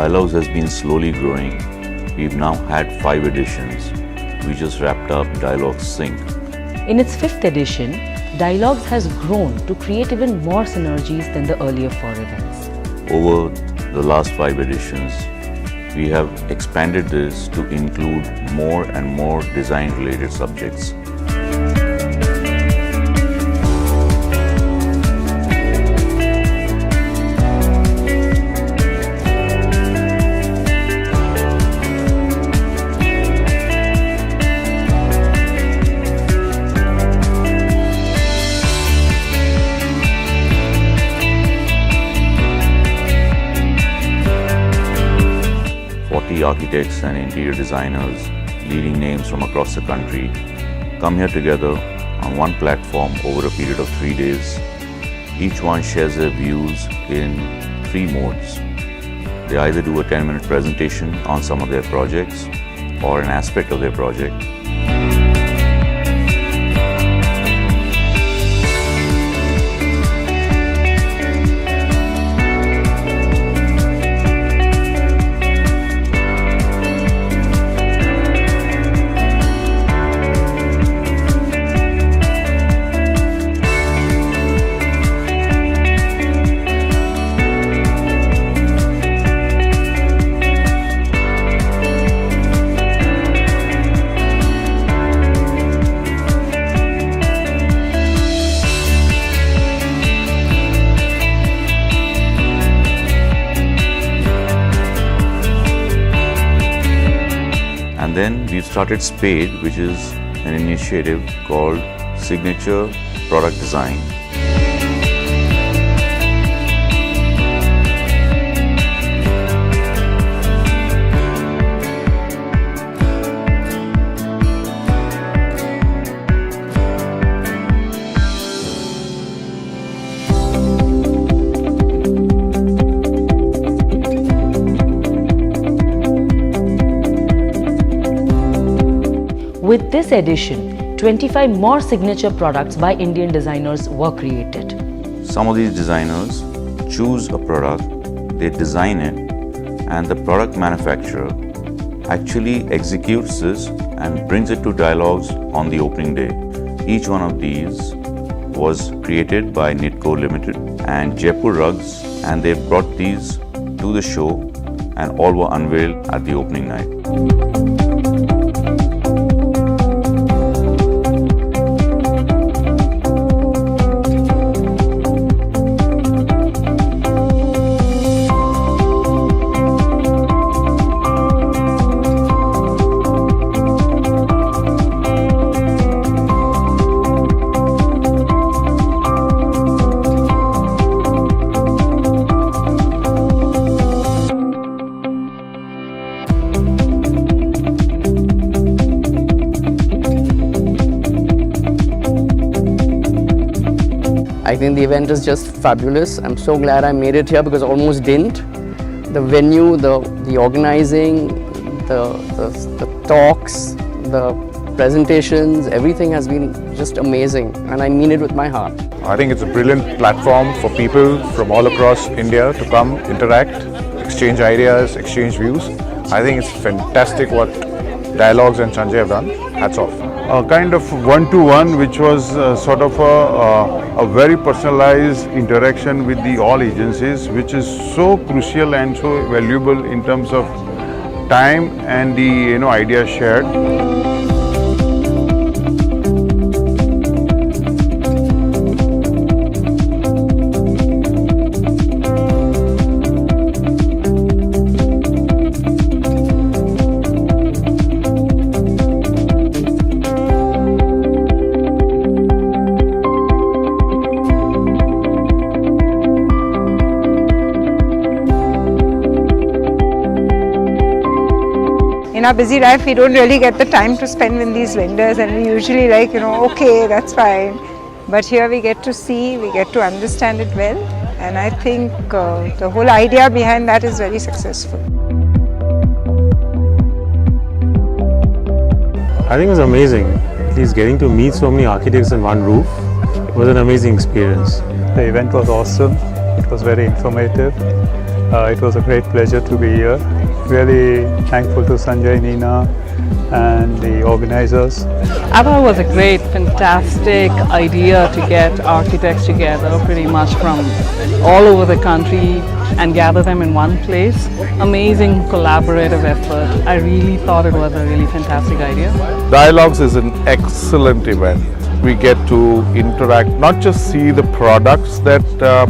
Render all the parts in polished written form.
Dialogues has been slowly growing. We've now had 5 editions. We just wrapped up Dialogues Cinque. In its 5th edition, Dialogues has grown to create even more synergies than the earlier 4 events. Over the last 5 editions, we have expanded this to include more and more design-related subjects. Architects and interior designers, leading names from across the country, come here together on one platform over a period of 3 days. Each one shares their views in 3 modes. They either do a 10-minute presentation on some of their projects or an aspect of their project. And then we've started SPADE, which is an initiative called Signature Product Design. With this edition, 25 more signature products by Indian designers were created. Some of these designers choose a product, they design it, and the product manufacturer actually executes this and brings it to Dialogues on the opening day. Each one of these was created by Knitco Limited and Jaipur Rugs, and they brought these to the show and all were unveiled at the opening night. I think the event is just fabulous. I'm so glad I made it here because I almost didn't. The venue, the organizing, the talks, the presentations, everything has been just amazing, and I mean it with my heart. I think it's a brilliant platform for people from all across India to come, interact, exchange ideas, exchange views. I think it's fantastic what Dialogues and Sanjay have done. Hats off. A kind of one-to-one, which was sort of a very personalized interaction with all agencies, which is so crucial and so valuable in terms of time and the ideas shared. In our busy life, we don't really get the time to spend with these vendors, and we usually like, okay, that's fine. But here we get to see, we get to understand it well, and I think the whole idea behind that is very successful. I think it was amazing. At least getting to meet so many architects in one roof was an amazing experience. The event was awesome. It was very informative. It was a great pleasure to be here. Really thankful to Sanjay, Nina and the organizers. I thought it was a great, fantastic idea to get architects together pretty much from all over the country and gather them in one place. Amazing collaborative effort. I really thought it was a really fantastic idea. Dialogues is an excellent event. We get to interact, not just see the products that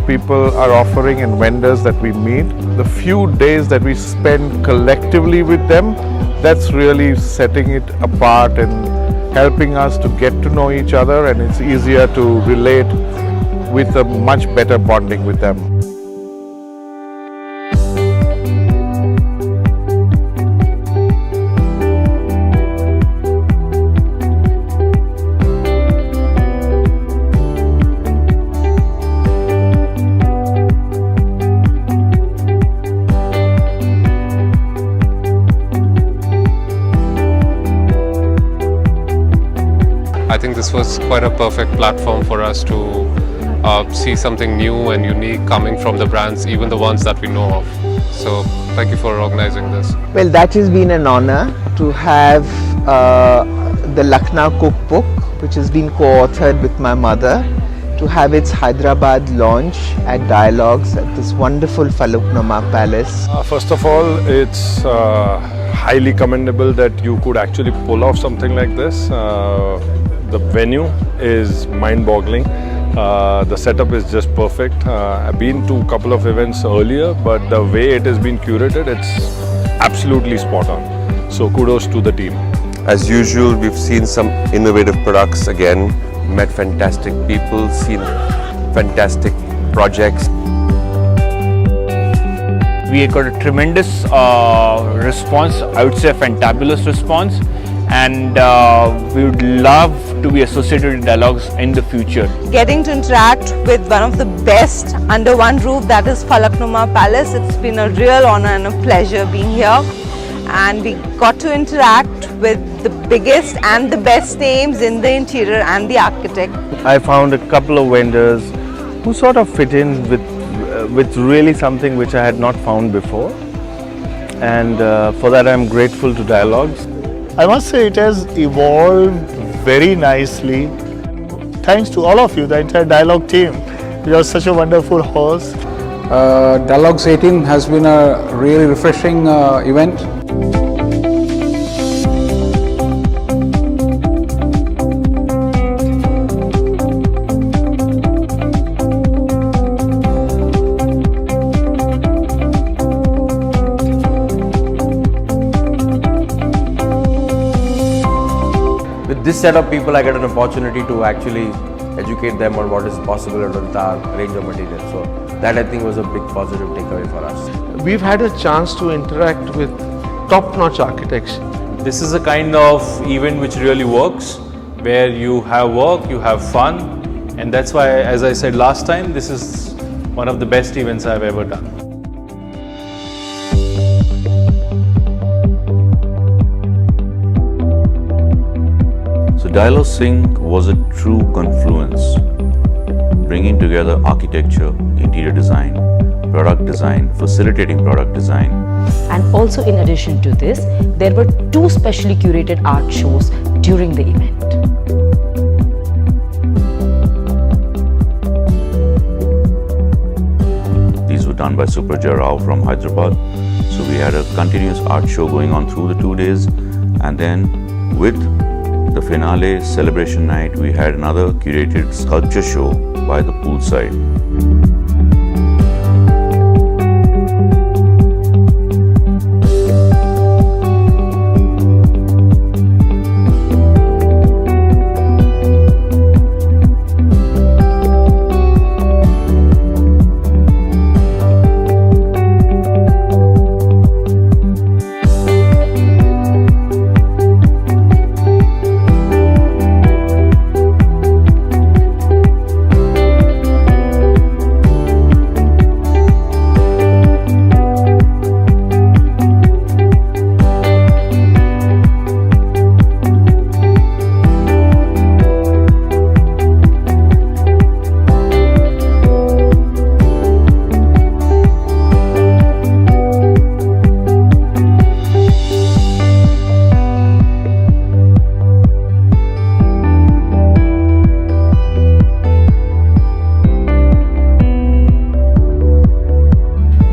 people are offering and vendors that we meet. The few days that we spend collectively with them, that's really setting it apart and helping us to get to know each other, and it's easier to relate with a much better bonding with them. I think this was quite a perfect platform for us to see something new and unique coming from the brands, even the ones that we know of. So thank you for organizing this. Well, that has been an honor to have the Lucknow cookbook, which has been co-authored with my mother, to have its Hyderabad launch at Dialogues at this wonderful Falaknuma Palace. First of all, it's highly commendable that you could actually pull off something like this. The venue is mind-boggling. The setup is just perfect. I've been to a couple of events earlier, but the way it has been curated, it's absolutely spot on. So kudos to the team. As usual, we've seen some innovative products again, met fantastic people, seen fantastic projects. We got a tremendous response, I would say a fantabulous response, and we would love to be associated with Dialogues in the future. Getting to interact with one of the best under one roof, that is Falaknuma Palace, it's been a real honor and a pleasure being here. And we got to interact with the biggest and the best names in the interior and the architect. I found a couple of vendors who sort of fit in with really something which I had not found before, and for that I'm grateful to Dialogues. I must say it has evolved very nicely. Thanks to all of you, the entire Dialogue team. You are such a wonderful host. Dialogues 18 has been a really refreshing event. With this set of people, I get an opportunity to actually educate them on what is possible with our range of materials. So that I think was a big positive takeaway for us. We've had a chance to interact with top-notch architects. This is a kind of event which really works, where you have work, you have fun, and that's why, as I said last time, this is one of the best events I've ever done. Dialogue Cinque was a true confluence, bringing together architecture, interior design, product design, facilitating product design. And also in addition to this, there were 2 specially curated art shows during the event. These were done by Supraja Rao from Hyderabad. So we had a continuous art show going on through the 2 days, and then with the finale celebration night, we had another curated sculpture show by the poolside.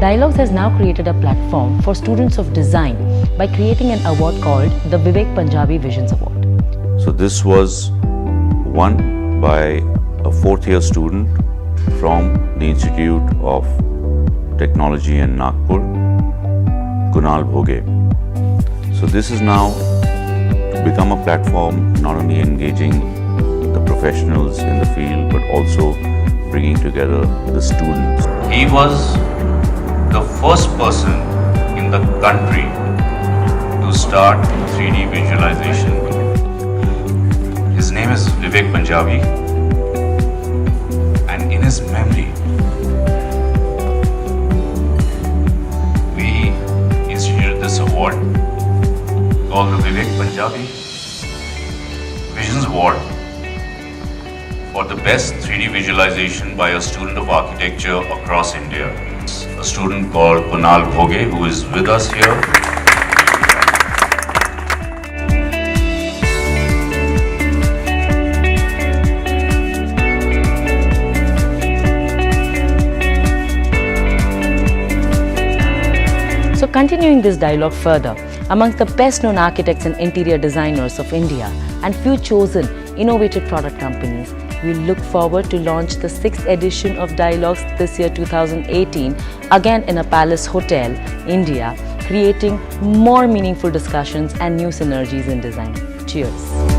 Dialogues has now created a platform for students of design by creating an award called the Vivek Punjabi Visions Award. So this was won by a fourth-year student from the Institute of Technology in Nagpur, Kunal Bhoge. So this is now become a platform not only engaging the professionals in the field but also bringing together the students. He was the first person in the country to start 3D visualization. His name is Vivek Punjabi, and in his memory we instituted this award called the Vivek Punjabi Visions Award for the best 3D visualization by a student of architecture across India. A student called Kunal Bhoge, who is with us here. So continuing this dialogue further, amongst the best known architects and interior designers of India and few chosen innovative product companies, we look forward to launch the 6th edition of Dialogues this year 2018, again in a Palace Hotel, India, creating more meaningful discussions and new synergies in design. Cheers.